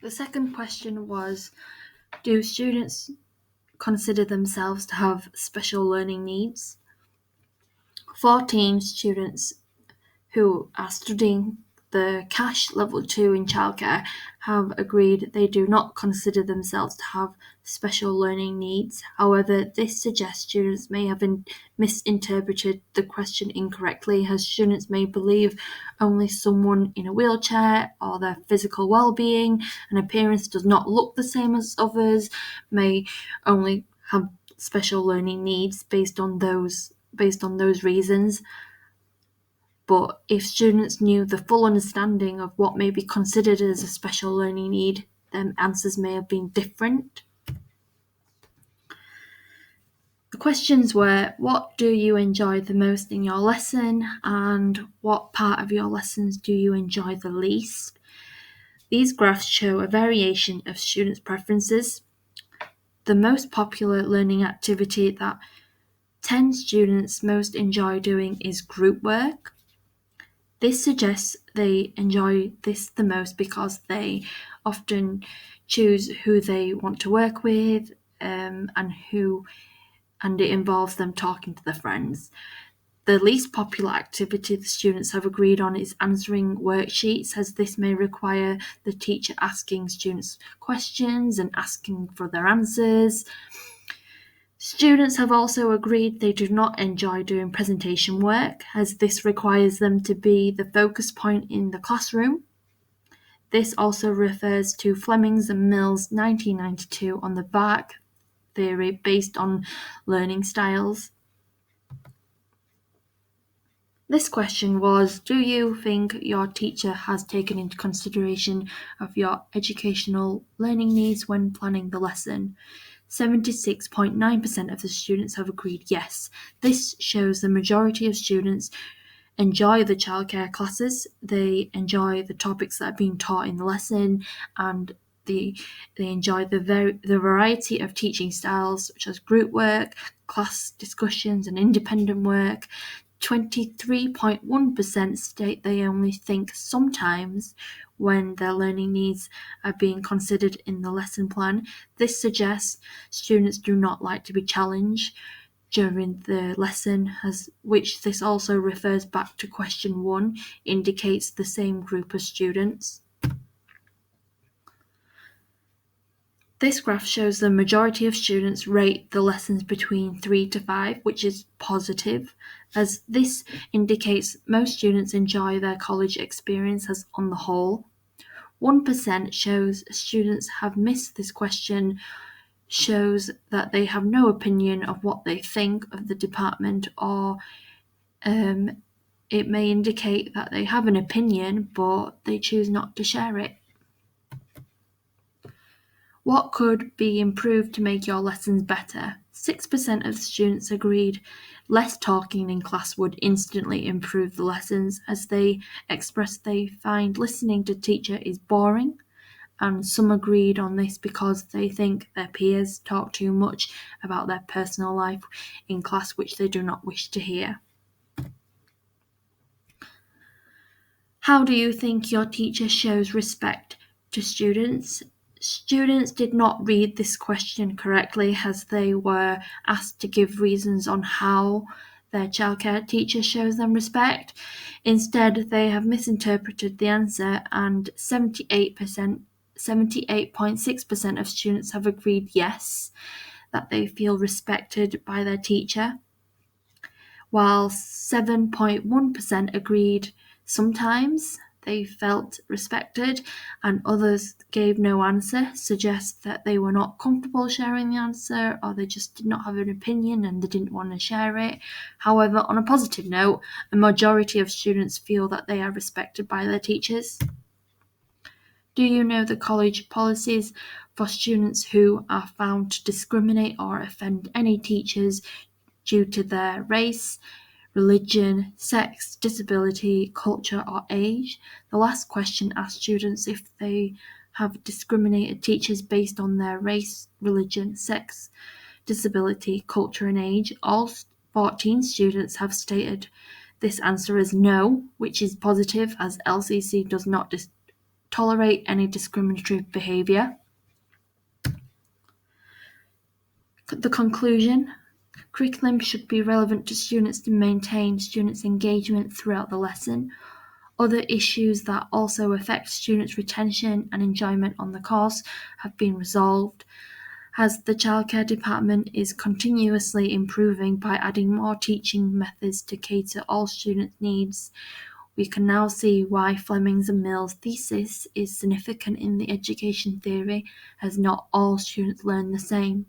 The second question was, do students consider themselves to have special learning needs? 14 students who are studying the Cash Level 2 in childcare have agreed they do not consider themselves to have special learning needs. However, this suggests students may have misinterpreted the question incorrectly, as students may believe only someone in a wheelchair or their physical well-being and appearance does not look the same as others may only have special learning needs based on those reasons. But if students knew the full understanding of what may be considered as a special learning need, then answers may have been different. The questions were, what do you enjoy the most in your lesson, and what part of your lessons do you enjoy the least? These graphs show a variation of students' preferences. The most popular learning activity that 10 students most enjoy doing is group work. This suggests they enjoy this the most because they often choose who they want to work with, and it involves them talking to their friends. The least popular activity the students have agreed on is answering worksheets, as this may require the teacher asking students questions and asking for their answers. Students have also agreed they do not enjoy doing presentation work, as this requires them to be the focus point in the classroom. This also refers to Fleming's and Mill's 1992 on the VARK theory based on learning styles. This question was, do you think your teacher has taken into consideration of your educational learning needs when planning the lesson? 76.9% of the students have agreed yes. This shows the majority of students enjoy the childcare classes, they enjoy the topics that are being taught in the lesson, and they enjoy the variety of teaching styles such as group work, class discussions, and independent work. 23.1% state they only think sometimes when their learning needs are being considered in the lesson plan. This suggests students do not like to be challenged during the lesson, which this also refers back to question 1, indicates the same group of students. This graph shows the majority of students rate the lessons between 3 to 5, which is positive, as this indicates most students enjoy their college experiences on the whole. 1% shows students have missed this question, shows that they have no opinion of what they think of the department, or it may indicate that they have an opinion but they choose not to share it. What could be improved to make your lessons better? 6% of the students agreed less talking in class would instantly improve the lessons, as they expressed they find listening to teacher is boring, and some agreed on this because they think their peers talk too much about their personal life in class, which they do not wish to hear. How do you think your teacher shows respect to students? Students did not read this question correctly, as they were asked to give reasons on how their childcare teacher shows them respect. Instead, they have misinterpreted the answer, and 78.6% of students have agreed yes, that they feel respected by their teacher, while 7.1% agreed sometimes they felt respected, and others gave no answer, suggests that they were not comfortable sharing the answer, or they just did not have an opinion and they didn't want to share it. However, on a positive note, a majority of students feel that they are respected by their teachers. Do you know the college policies for students who are found to discriminate or offend any teachers due to their race, religion, sex, disability, culture, or age? The last question asked students if they have discriminated teachers based on their race, religion, sex, disability, culture, and age. All 14 students have stated this answer as no, which is positive, as LCC does not tolerate any discriminatory behaviour. The conclusion: curriculum should be relevant to students to maintain students' engagement throughout the lesson. Other issues that also affect students' retention and enjoyment on the course have been resolved, as the childcare department is continuously improving by adding more teaching methods to cater all students' needs. We can now see why Fleming's and Mill's thesis is significant in the education theory, as not all students learn the same.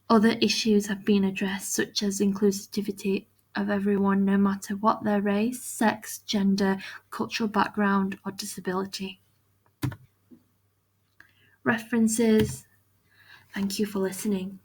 Other issues have been addressed, such as inclusivity of everyone, no matter what their race, sex, gender, cultural background, or disability. References. Thank you for listening.